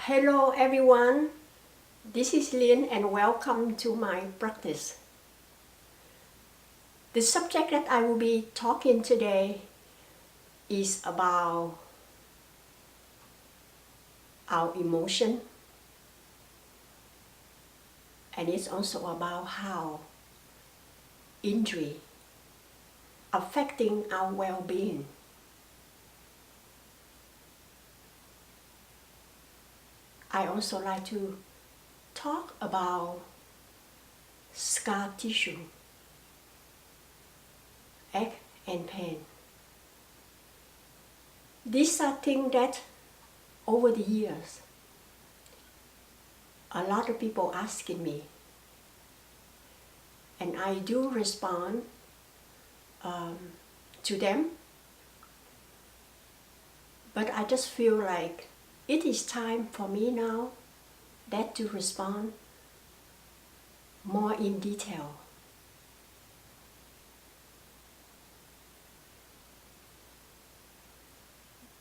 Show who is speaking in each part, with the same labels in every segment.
Speaker 1: Hello everyone, this is Lynn and welcome to my practice. The subject that I will be talking today is about our emotion, and it's also about how injury affecting our well-being. I also like to talk about scar tissue, ache and pain. These are things that over the years a lot of people asking me, and I do respond to them, but I just feel like it is time for me now that to respond more in detail.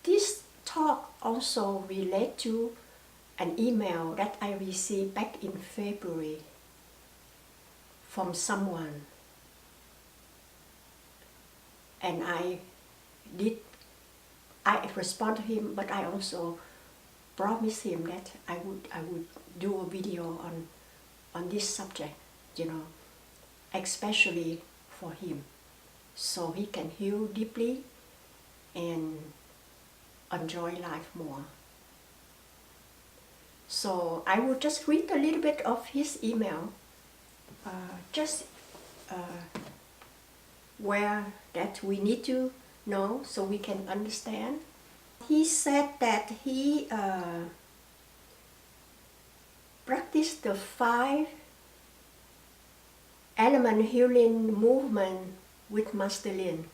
Speaker 1: This talk also relates to an email that I received back in February from someone, and I respond to him, but I also promised him that I would do a video on this subject, especially for him, so he can heal deeply and enjoy life more. So I will just read a little bit of his email, where that we need to know so we can understand. He said that he practiced the 5-element healing movement with Master Lin.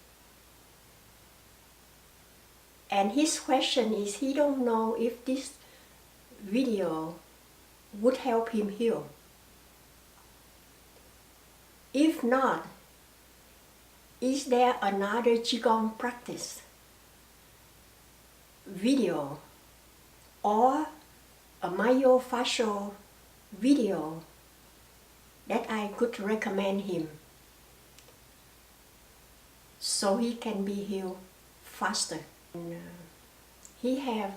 Speaker 1: And his question is, he don't know if this video would help him heal. If not, is there another Qigong practice, video, or a myofascial video that I could recommend him so he can be healed faster? And, he have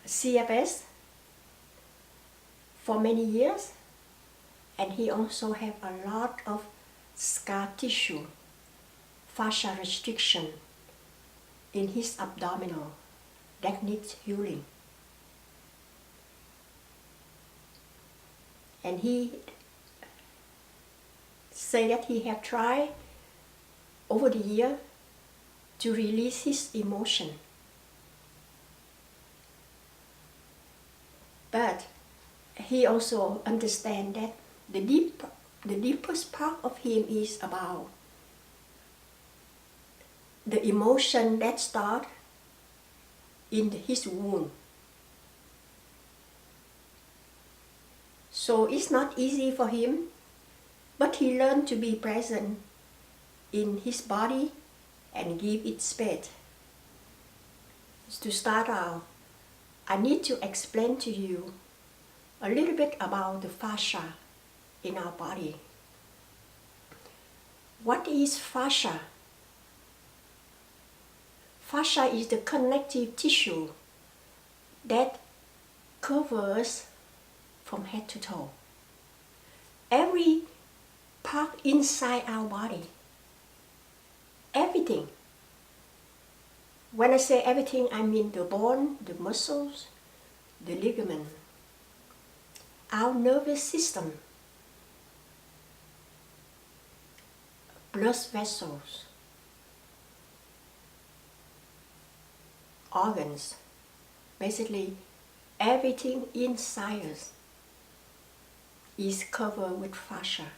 Speaker 1: CFS for many years, and he also have a lot of scar tissue, fascia restriction in his abdominal that needs healing. And he say that he have tried over the year to release his emotion. But he also understand that the deepest part of him is about the emotion that start in his womb. So it's not easy for him, but he learned to be present in his body and give it space. To start out, I need to explain to you a little bit about the fascia in our body. What is fascia? Fascia is the connective tissue that covers from head to toe every part inside our body. Everything. When I say everything, I mean the bone, the muscles, the ligament, our nervous system, blood vessels, organs, basically everything inside us is covered with fascia.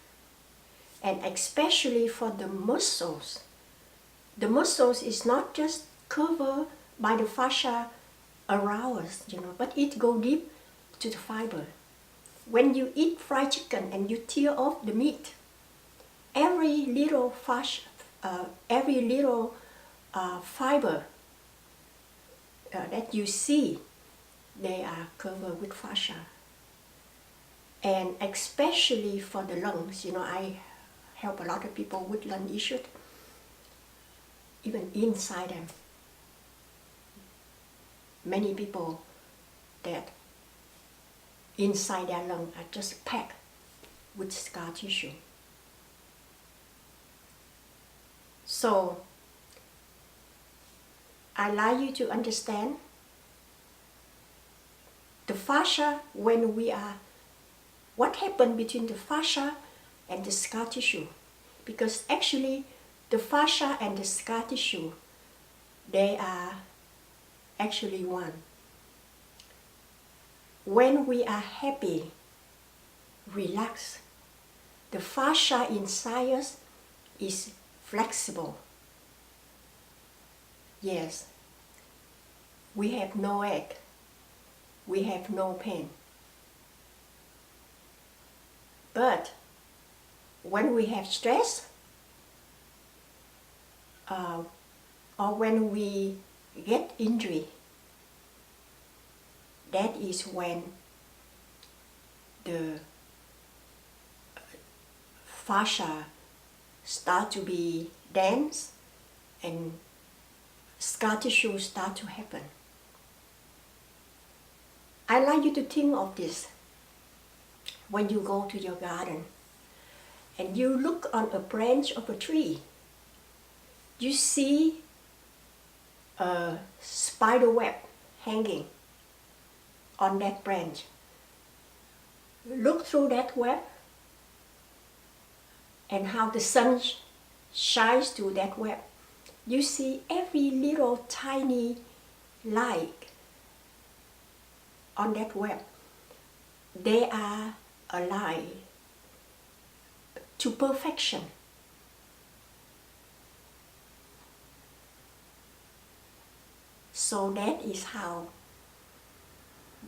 Speaker 1: And especially for the muscles is not just covered by the fascia around us, but it goes deep to the fiber. When you eat fried chicken and you tear off the meat, every little fascia, fiber that you see, they are covered with fascia. And especially for the lungs, I help a lot of people with lung issues, even inside them. Many people that inside their lung are just packed with scar tissue. So I like you to understand the fascia what happened between the fascia and the scar tissue. Because actually the fascia and the scar tissue, they are actually one. When we are happy, relaxed, the fascia inside us is flexible. Yes, we have no ache, we have no pain. But when we have stress, or when we get injury, that is when the fascia start to be dense and scar tissue start to happen. I like you to think of this when you go to your garden and you look on a branch of a tree. You see a spider web hanging on that branch. Look through that web and how the sun shines through that web. You see every little tiny light on that web. They are aligned to perfection. So that is how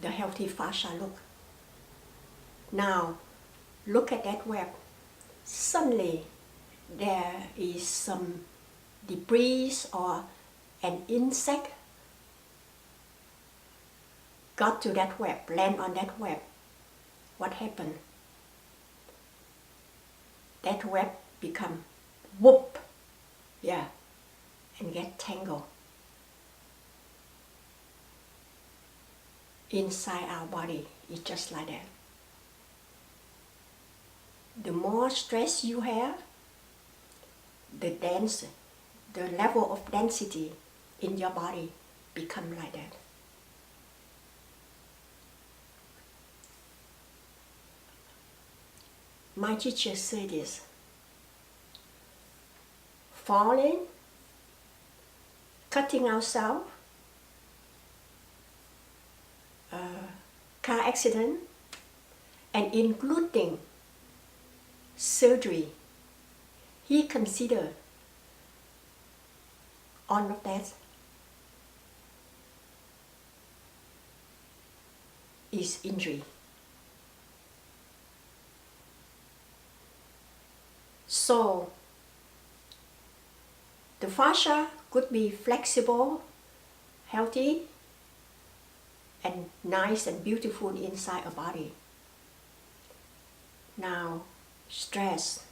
Speaker 1: the healthy fascia look. Now, look at that web. Suddenly, there is some debris or an insect got to that web, land on that web. What happened? That web become whoop, and get tangled inside our body. It's just like that. The more stress you have, the level of density in your body become like that. My teacher said this: falling, cutting ourselves, car accident, and including surgery. He considered all of that is injury. So the fascia could be flexible, healthy, and nice and beautiful inside a body. Now, stress,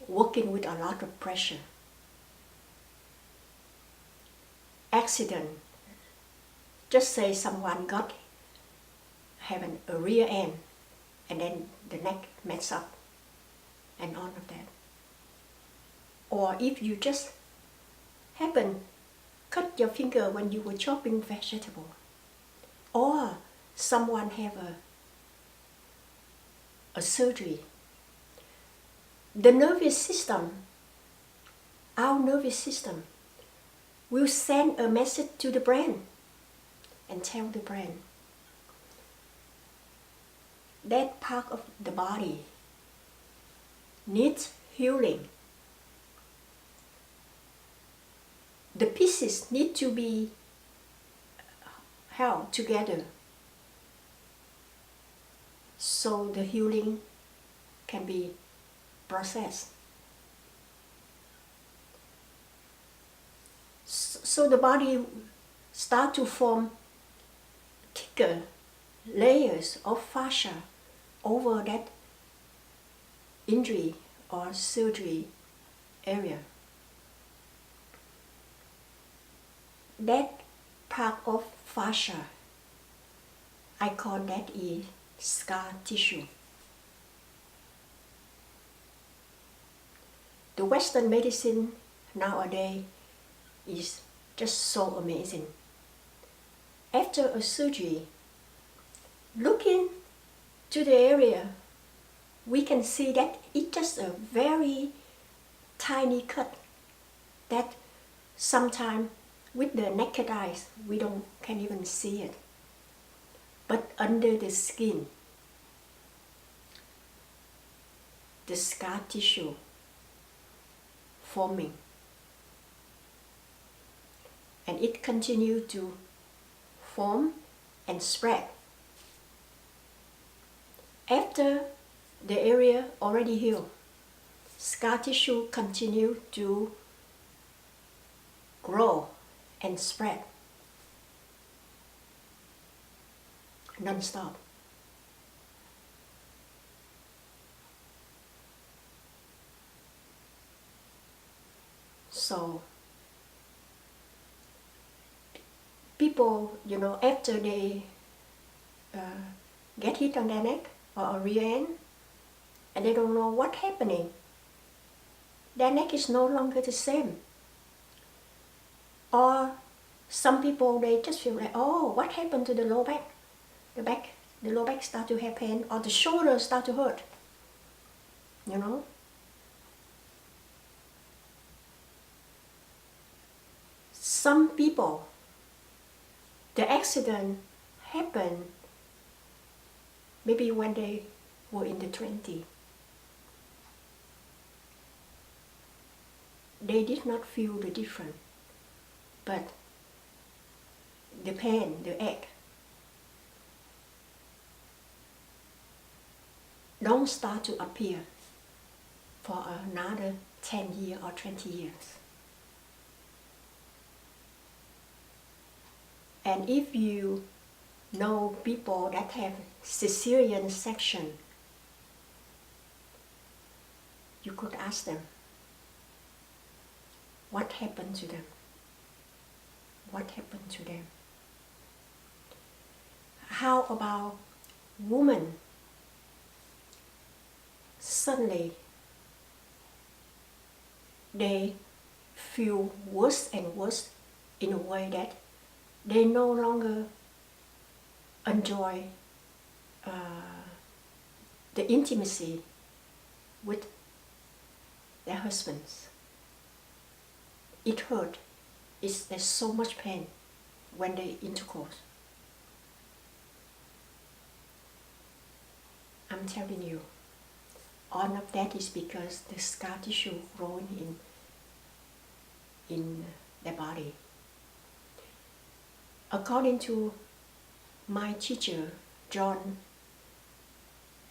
Speaker 1: working with a lot of pressure, accident, just say someone have a rear end and then the neck messed up and all of that. Or if you just cut your finger when you were chopping vegetable, or someone have a surgery. The nervous system, our nervous system, will send a message to the brain and tell the brain that part of the body needs healing. The pieces need to be held together so the healing can be processed. So the body start to form thicker layers of fascia over that injury or surgery area. That part of fascia, I call that is scar tissue. The Western medicine nowadays is just so amazing. After a surgery, looking to the area, we can see that it's just a very tiny cut that sometimes with the naked eyes we can't even see it. But under the skin, the scar tissue forming, and it continues to form and spread. After the area already healed, scar tissue continue to grow and spread non-stop. So people, after they get hit on their neck or a rear end, and they don't know what's happening, their neck is no longer the same. Or some people, they just feel like, oh, what happened to the lower back? The lower back start to have pain, or the shoulders start to hurt. Some people, the accident happened maybe when they were in the 20s. They did not feel the difference, but the pain, the ache, don't start to appear for another 10 years or 20 years. And if you know people that have cesarean section, you could ask them, what happened to them? What happened to them? How about women? Suddenly, they feel worse and worse in a way that they no longer enjoy the intimacy with their husbands. It hurt. There's so much pain when they intercourse. I'm telling you, all of that is because the scar tissue growing in their body. According to my teacher, John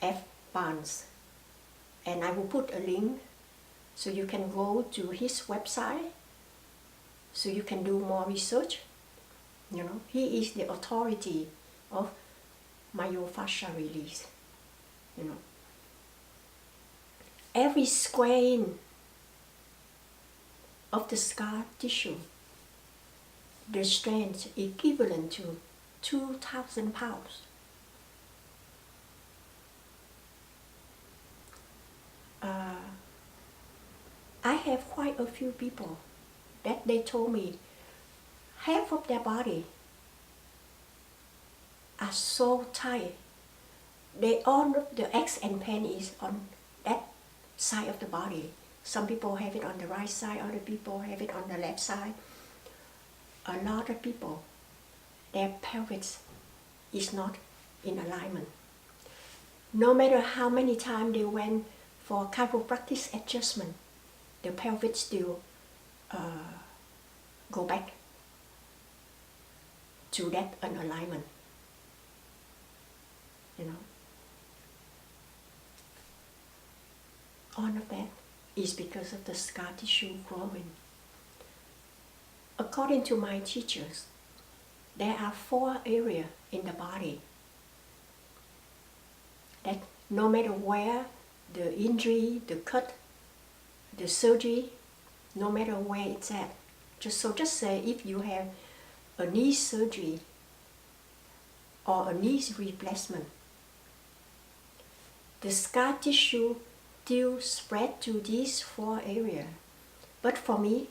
Speaker 1: F. Barnes, and I will put a link so you can go to his website so you can do more research. He is the authority of myofascial release. Every square inch of the scar tissue, the strength equivalent to 2,000 pounds. I have quite a few people that they told me half of their body are so tight. All of the aches and pain is on that side of the body. Some people have it on the right side, other people have it on the left side. A lot of people, their pelvis is not in alignment. No matter how many times they went for chiropractic adjustment, the pelvis still go back to that unalignment. All of that is because of the scar tissue growing. According to my teachers, there are 4 areas in the body that no matter where the injury, the cut, the surgery, no matter where it's at, just say if you have a knee surgery or a knee replacement, the scar tissue still spread to these 4 areas. But for me,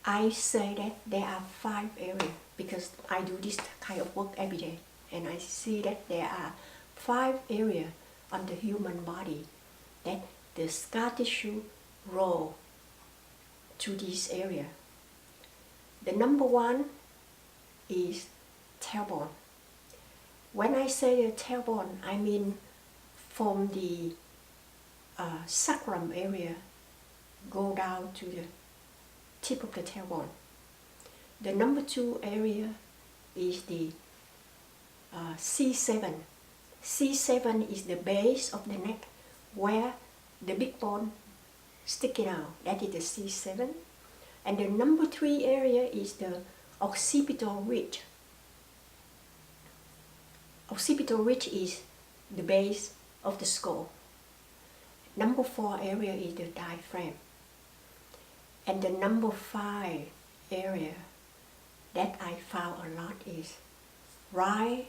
Speaker 1: I say that there are 5 areas because I do this kind of work every day, and I see that there are 5 areas on the human body that the scar tissue roll to this area. The number 1 is tailbone. When I say the tailbone, I mean from the sacrum area go down to the tip of the tailbone. The number 2 area is the C7. C7 is the base of the neck where the big bone sticking out. That is the C7. And the number 3 area is the occipital ridge. Occipital ridge is the base of the skull. Number 4 area is the diaphragm. And the number 5 area that I found a lot is right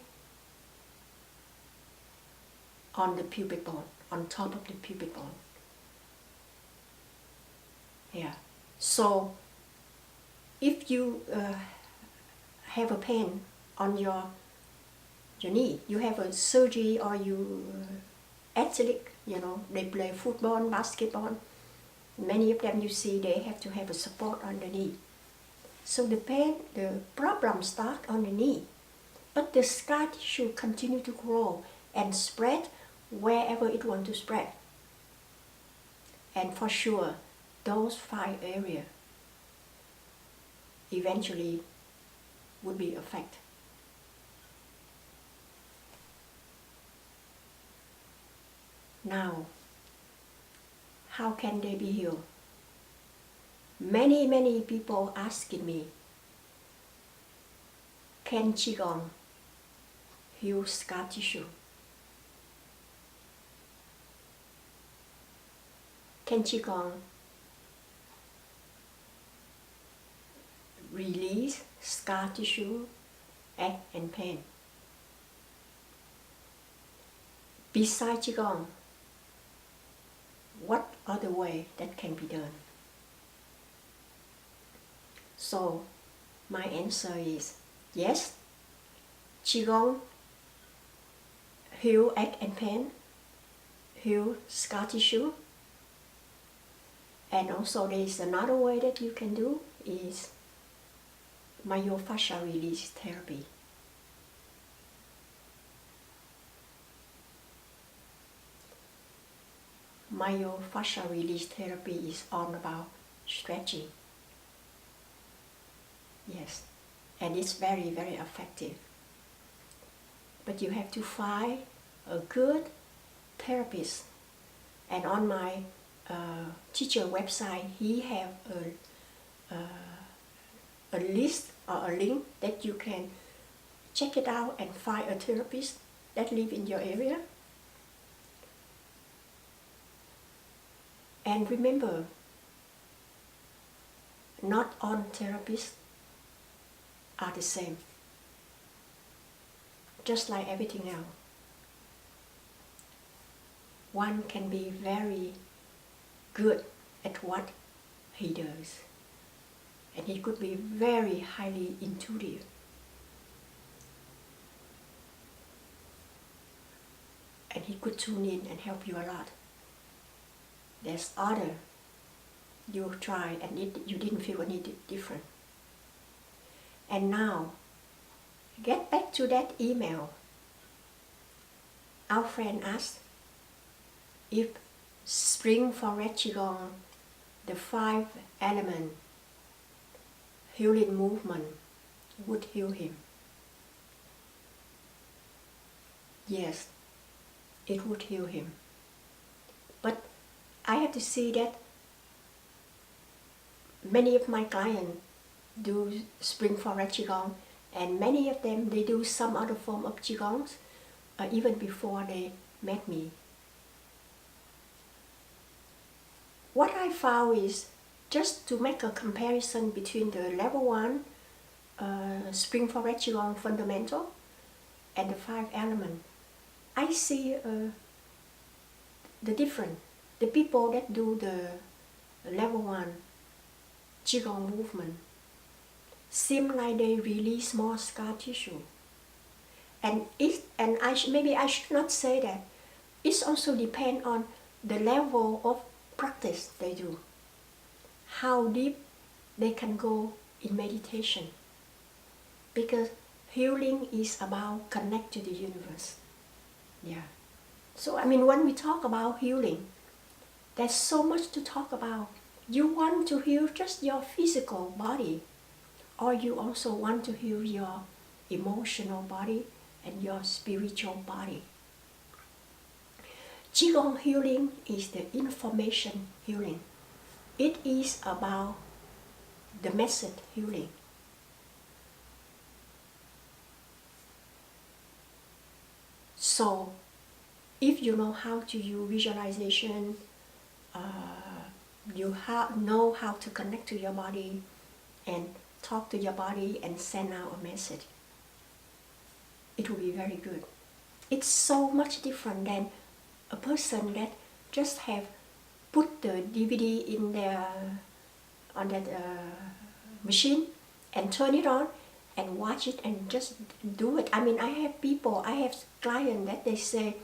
Speaker 1: on the pubic bone, on top of the pubic bone. Yeah. So if you have a pain on your knee, you have a surgery or you athletic, they play football, basketball. Many of them you see they have to have a support on the knee. So the pain, the problem start on the knee, but the scar tissue continue to grow and spread wherever it wants to spread. And for sure, those 5 areas eventually would be affected. Now, how can they be healed? Many people asking me, can Qigong heal scar tissue? Can Qigong release scar tissue, ache and pain? Besides Qigong, what other way that can be done? So my answer is yes, Qigong heal ache and pain, heal scar tissue, and also there is another way that you can do is Myofascial Release Therapy. Myofascial Release Therapy is all about stretching. Yes, and it's very effective. But you have to find a good therapist. And on my teacher website, he have a list or a link that you can check it out and find a therapist that live in your area. And remember, not all therapists are the same, just like everything else. One can be very good at what he does, and he could be very highly intuitive. And he could tune in and help you a lot. There's other you try and you didn't feel any different. And now, get back to that email. Our friend asked if Spring Forest Qigong, the 5 element healing movement, would heal him. Yes, it would heal him. But I have to see that many of my clients do Spring Forest Qigong And many of them, they do some other form of Qigong even before they met me. What I found is, just to make a comparison between the level 1 Spring Forest Qigong fundamental and the 5 element, I see the difference. The people that do the level 1 Qigong movement seem like they release more scar tissue. And maybe I should not say that. It also depends on the level of practice they do, how deep they can go in meditation. Because healing is about connect to the universe. Yeah. So when we talk about healing, there's so much to talk about. You want to heal just your physical body, or you also want to heal your emotional body and your spiritual body. Qigong healing is the information healing. It is about the method healing. So, if you know how to use visualization, you know how to connect to your body and talk to your body and send out a message, it will be very good. It's so much different than a person that just have put the DVD in their on that machine and turn it on and watch it and just do it. I have clients that they say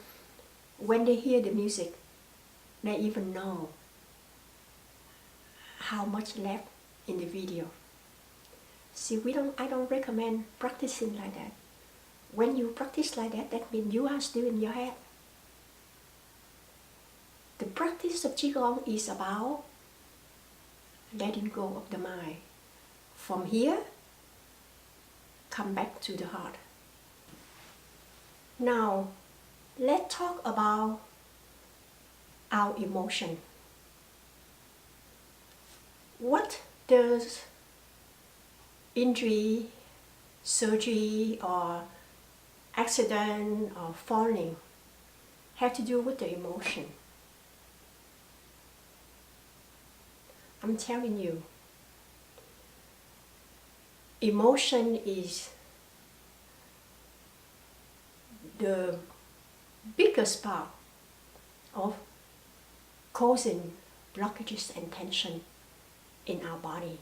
Speaker 1: when they hear the music, they even know how much left in the video. See, I don't recommend practicing like that. When you practice like that, that means you are still in your head. The practice of Qigong is about letting go of the mind. From here, come back to the heart. Now, let's talk about our emotion. What does injury, surgery, or accident, or falling have to do with the emotion? I'm telling you, emotion is the biggest part of causing blockages and tension in our body.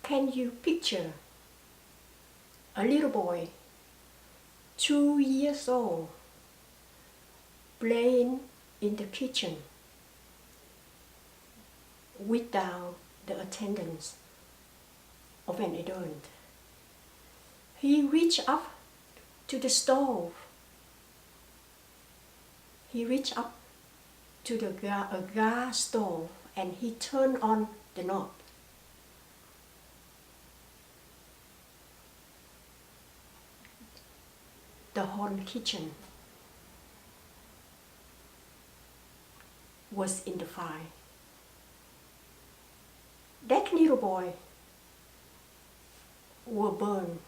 Speaker 1: Can you picture a little boy, 2 years old, playing in the kitchen without the attendance of an adult? He reached up to the stove. He reached up to a gas stove and he turned on the knob. The whole kitchen was in the fire. That little boy was burned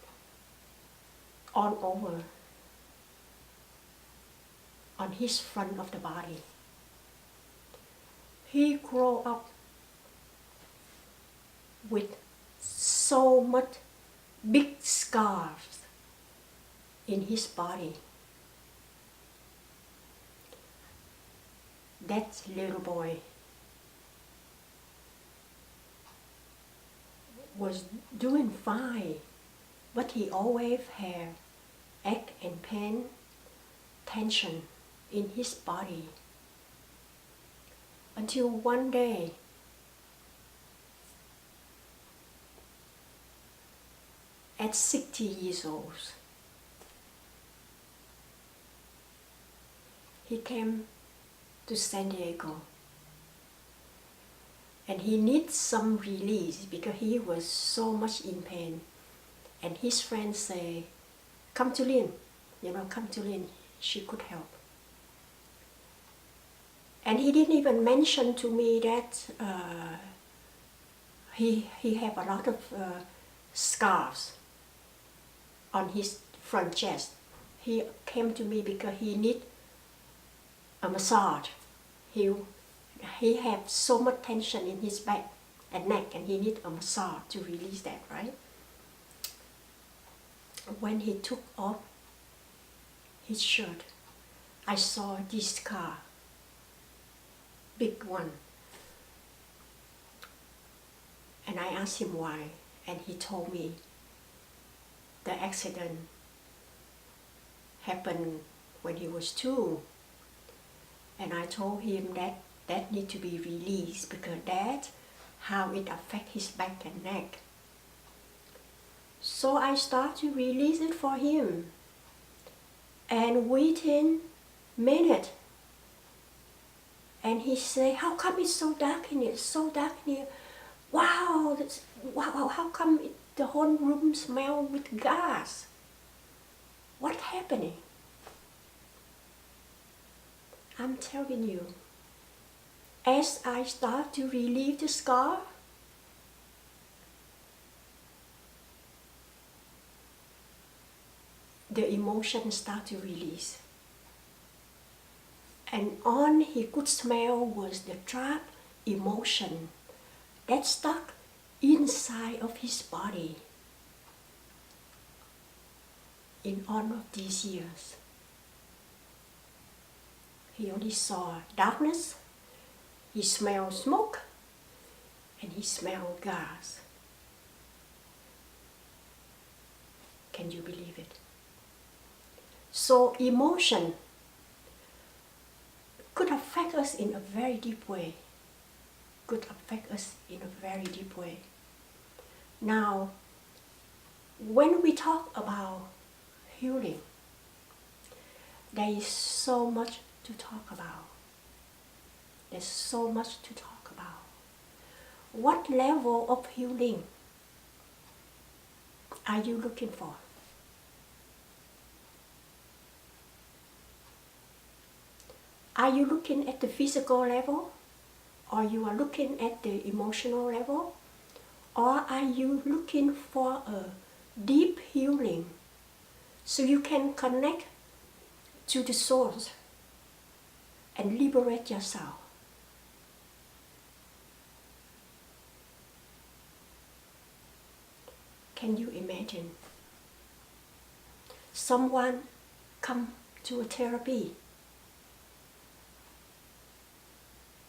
Speaker 1: all over on his front of the body. He grew up with so much big scars in his body. That little boy was doing fine, but he always had ache and pain, tension in his body. Until one day, at 60 years old, he came to San Diego and he needs some release because he was so much in pain. And his friends say, come to Lynn, come to Lynn, she could help. And he didn't even mention to me that he have a lot of scars on his front chest. He came to me because he need a massage. He have so much tension in his back and neck, and he need a massage to release that, right? When he took off his shirt, I saw this scar, big one. And I asked him why, and he told me the accident happened when he was 2. And I told him that need to be released because that's how it affects his back and neck. So I start to release it for him. And within minute, and he say, how come it's so dark in here? It's so dark in here. Wow, wow, how come the whole room smells with gas? What's happening? I'm telling you, as I start to relieve the scar, the emotions start to release. And all he could smell was the trapped emotion that stuck inside of his body in all of these years. He only saw darkness, he smelled smoke, and he smelled gas. Can you believe it? So emotion could affect us in a very deep way. Could affect us in a very deep way. Now, when we talk about healing, there is so much to talk about. There's so much to talk about. What level of healing are you looking for? Are you looking at the physical level? Or you are looking at the emotional level? Or are you looking for a deep healing so you can connect to the source and liberate yourself? Can you imagine someone come to a therapy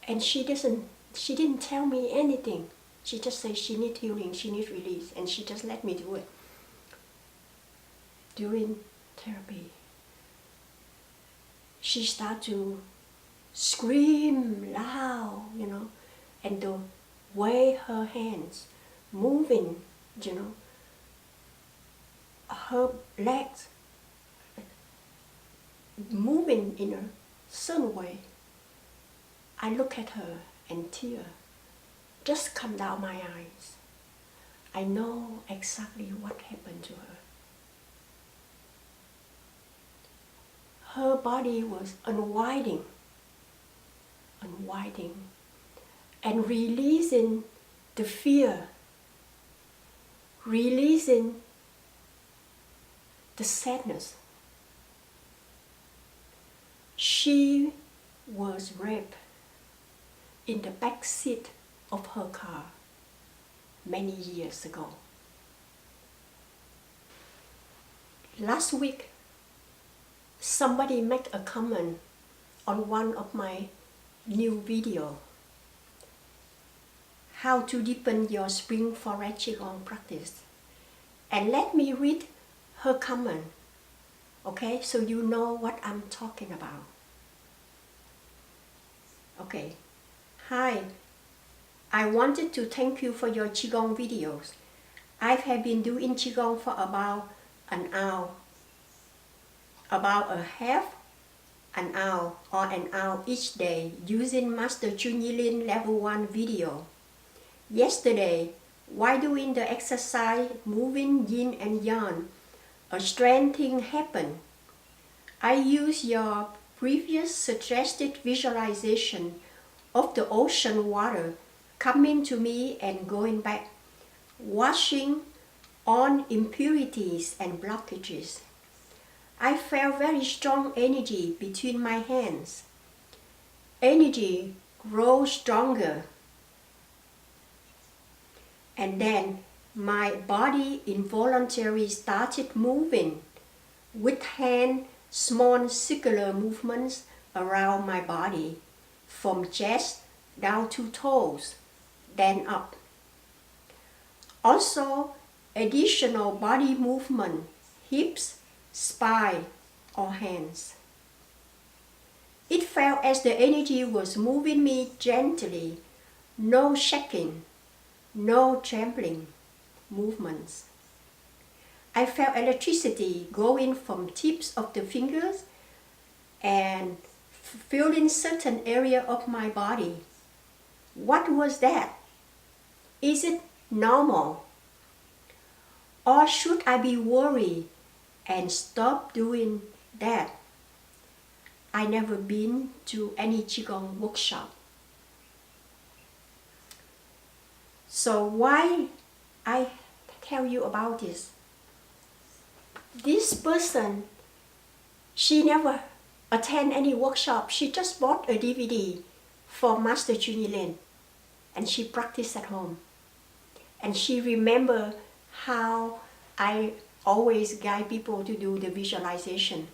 Speaker 1: and she didn't tell me anything. She just said she needs healing, she needs release, and she just let me do it. During therapy, she started to scream loud, and the way her hands moving, her legs moving in a certain way. I look at her and tears just come down my eyes. I know exactly what happened to her. Her body was unwinding and releasing the fear, releasing the sadness. She was raped in the back seat of her car many years ago. Last week, somebody made a comment on one of my new video, how to deepen your spring Forest Qigong practice. And let me read her comment, okay, so you know what I'm talking about. Okay. Hi, I wanted to thank you for your Qigong videos. I have been doing Qigong for about an hour, about a half an hour or an hour each day using Master Jin Jing Level 1 video. Yesterday, while doing the exercise moving yin and yang, a strange thing happened. I used your previous suggested visualization of the ocean water coming to me and going back, washing on impurities and blockages. I felt very strong energy between my hands. Energy grows stronger. And then my body involuntarily started moving with hand, small circular movements around my body, from chest down to toes, then up. Also, additional body movement, hips, spine, or hands. It felt as the energy was moving me gently, no shaking, no trembling movements. I felt electricity going from tips of the fingers and filling certain area of my body. What was that? Is it normal? Or should I be worried and stop doing that? I never been to any Qigong workshop. So why I tell you about this? This person, she never attend any workshop. She just bought a DVD for Master Jun Jing and she practiced at home. And she remember how I always guide people to do the visualization.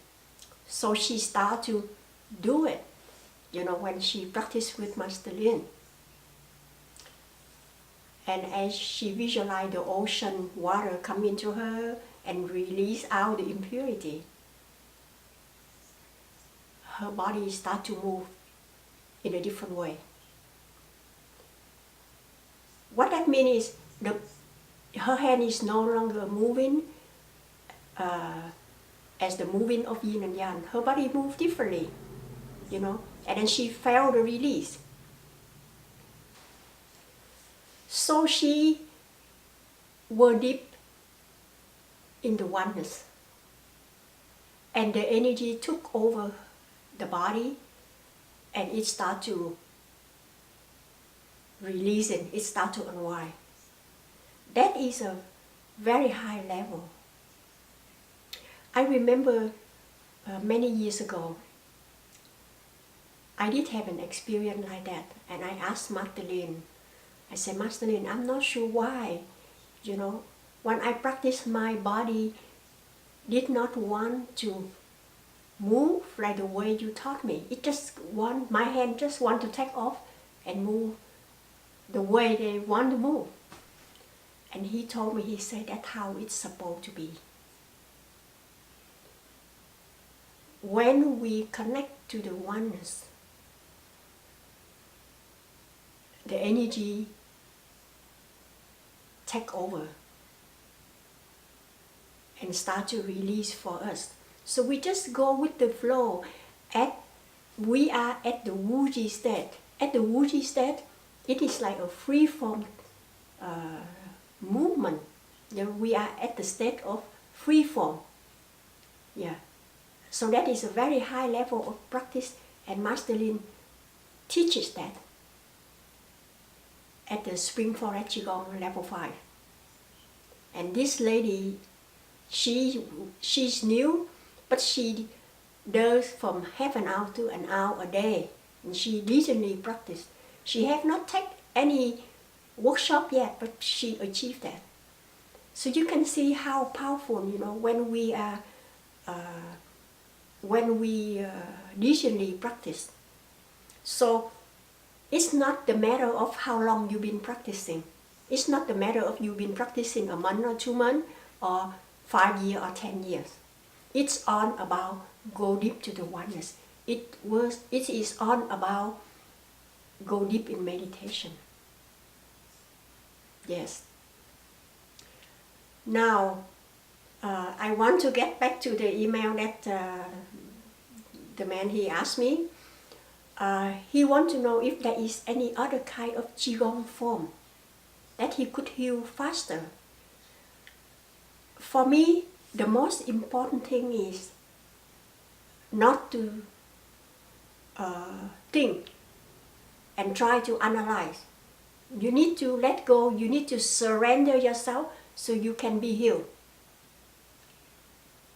Speaker 1: So she started to do it, when she practiced with Master Lin. And as she visualized the ocean water come into her and release out the impurity, her body start to move in a different way. What that means is her hand is no longer moving as the moving of yin and yang. Her body moved differently, and then she felt the release. So she was deep in the oneness, and the energy took over the body, and it started to release and it started to unwind. That is a very high level. I remember many years ago, I did have an experience like that, and I asked Master Lin, I said, Master Lin, I'm not sure why, when I practice, my body did not want to move like the way you taught me. My hand just want to take off and move the way they want to move. And he told me, he said, that's how it's supposed to be. When we connect to the oneness, the energy take over and start to release for us. So we just go with the flow. We are at the Wuji state. At the Wuji state, it is like a free-form movement. We are at the state of free-form. Yeah. So that is a very high level of practice, and Master Lin teaches that at the Spring Forest Qigong level 5. And this lady, she's new, but she does from half an hour to an hour a day. And she recently practiced. She have not taken any workshop yet, but she achieved that. So you can see how powerful, when we recently practice. So it's not the matter of how long you've been practicing. It's not the matter of you've been practicing a month or 2 months or 5 years or 10 years. It's all about go deep to the oneness. It is all about go deep in meditation. Yes. Now, I want to get back to the email that the man he asked me. He wants to know if there is any other kind of Qigong form that he could heal faster. For me, the most important thing is not to think and try to analyze. You need to let go, you need to surrender yourself so you can be healed.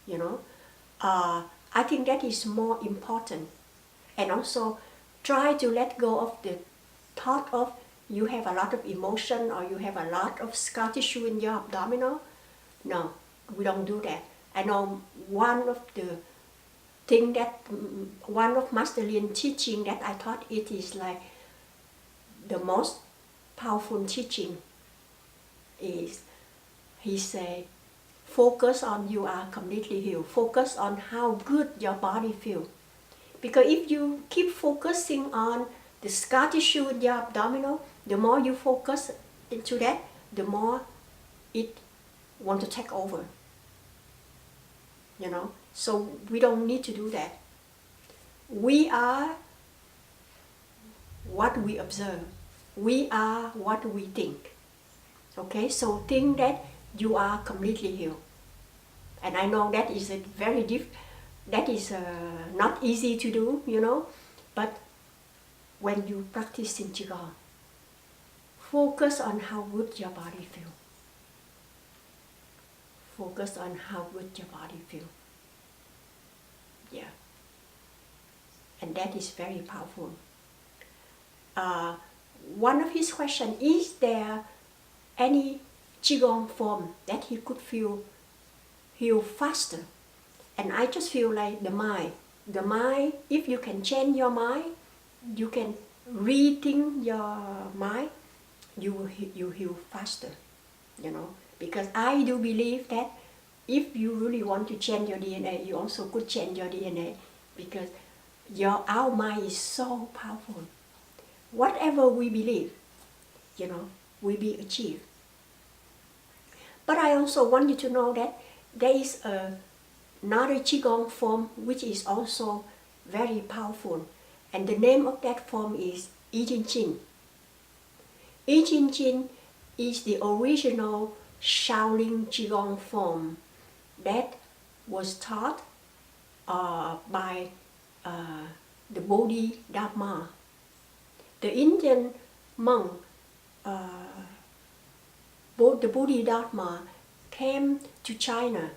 Speaker 1: You know, I think that is more important. And also try to let go of the thought of you have a lot of emotion or you have a lot of scar tissue in your abdominal. No, we don't do that. I know one of the thing that, one of Master Lin teaching that I thought it is like the most powerful teaching is, he say, focus on you are completely healed. Focus on how good your body feels. Because if you keep focusing on the scar tissue in your abdominal, the more you focus into that, the more it want to take over. You know, so we don't need to do that. We are what we observe. We are what we think. Okay, so think that you are completely healed. And I know that is a very that is not easy to do, you know, but when you practice in Qigong, focus on how good your body feels. Focus on how good your body feels. Yeah. And that is very powerful. One of his questions, is there any Qigong form that he could feel heal faster? And I just feel like the mind, if you can change your mind, you can rethink your mind, you heal faster, you know. Because I do believe that if you really want to change your DNA, you also could change your DNA, because our mind is so powerful. Whatever we believe, you know, will be achieved. But I also want you to know that there is another Qigong form which is also very powerful. And the name of that form is Jin Jing. Jin Jing is the original Shaolin Qigong form that was taught by the Bodhidharma. The Indian monk, the Bodhidharma, came to China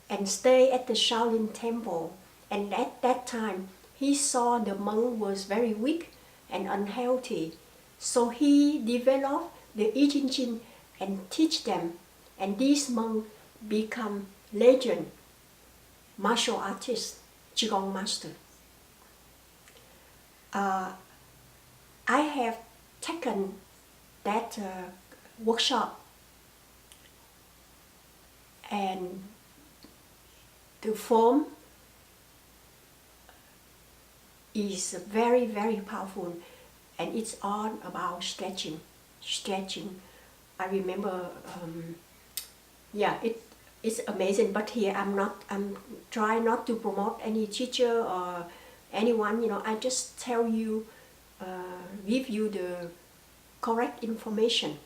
Speaker 1: and stayed at the Shaolin temple. And at that time, he saw the monk was very weak and unhealthy. So he developed the Jin Jing and teach them. And these monks become legend, martial artists, Qigong master. I have taken that workshop, and the form is very, very powerful, and it's all about stretching. I remember, yeah, it's amazing. But here I'm trying not to promote any teacher or anyone, you know. I just tell you, give you the correct information.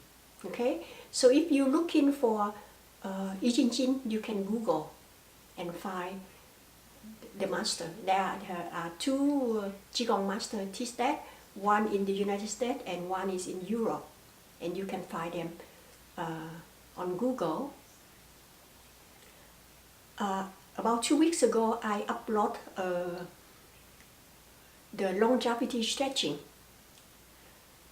Speaker 1: Okay, so if you're looking for Jin Jing, you can Google and find the master. There are two Qigong masters teach that, one in the United States and one is in Europe, and you can find them on Google. About 2 weeks ago, I uploaded the longevity stretching.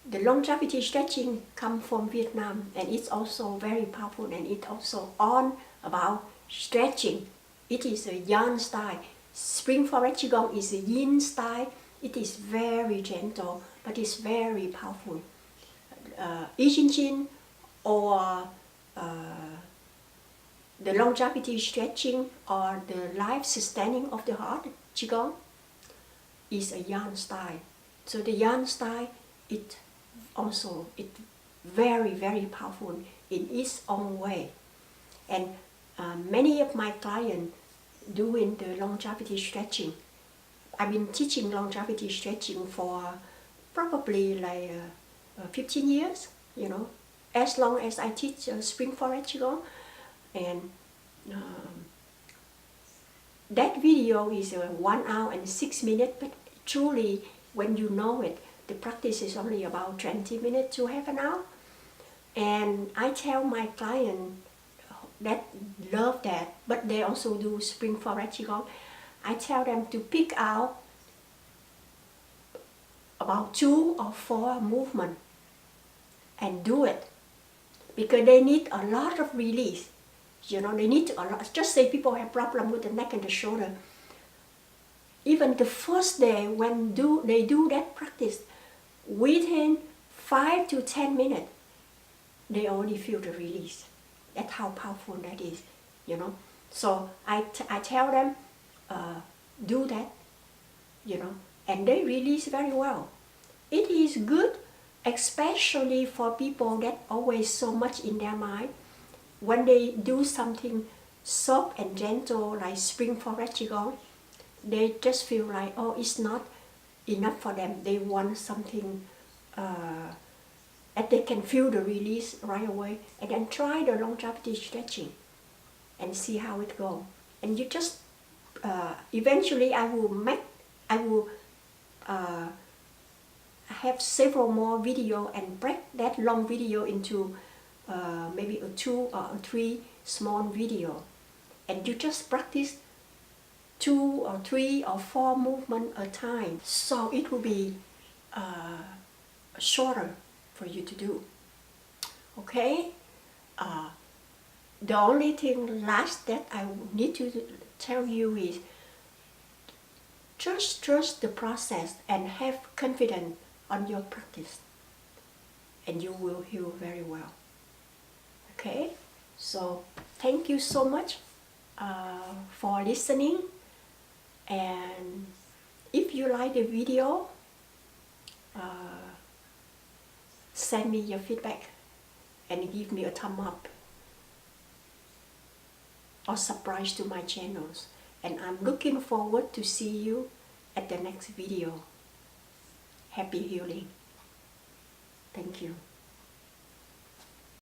Speaker 1: The longevity stretching comes from Vietnam, and it's also very powerful, and it's also all about stretching. It is a Yang style. Spring Forest Qigong is a Yin style. It is very gentle, but it's very powerful. Jin Jing or the longevity stretching or the life sustaining of the heart Qigong is a Yang style. So the Yang style, it very, very powerful in its own way. And many of my clients doing the longevity stretching. I've been teaching longevity stretching for probably like 15 years, you know, as long as I teach Spring Forest Qigong. And that video is 1 hour and 6 minutes, but truly when you know it, The practice is only about 20 minutes to half an hour. And I tell my client that love that, but they also do Spring Forest Qigong. I tell them to pick out about 2 or 4 movements and do it, because they need a lot of release. You know, they need a lot. Just say people have problem with the neck and the shoulder. Even the first day when they do that practice, within 5 to 10 minutes, they already feel the release. That's how powerful that is, you know. So I tell them, do that, you know, and they release very well. It is good, especially for people that always so much in their mind. When they do something soft and gentle like Spring Forest Qigong, they just feel like, oh, it's not enough for them. They want something that they can feel the release right away, and then try the longevity stretching and see how it goes. And you just eventually I will have several more video and break that long video into maybe 2 or 3 small video, and you just practice 2 or 3 or 4 movements at a time, so it will be shorter for you to do. Okay, the only thing last that I need to tell you is just trust the process and have confidence on your practice, and you will heal very well. Okay, so thank you so much for listening, and if you like the video, send me your feedback and give me a thumb up or subscribe to my channels, and I'm looking forward to see you at the next video. Happy healing. Thank you.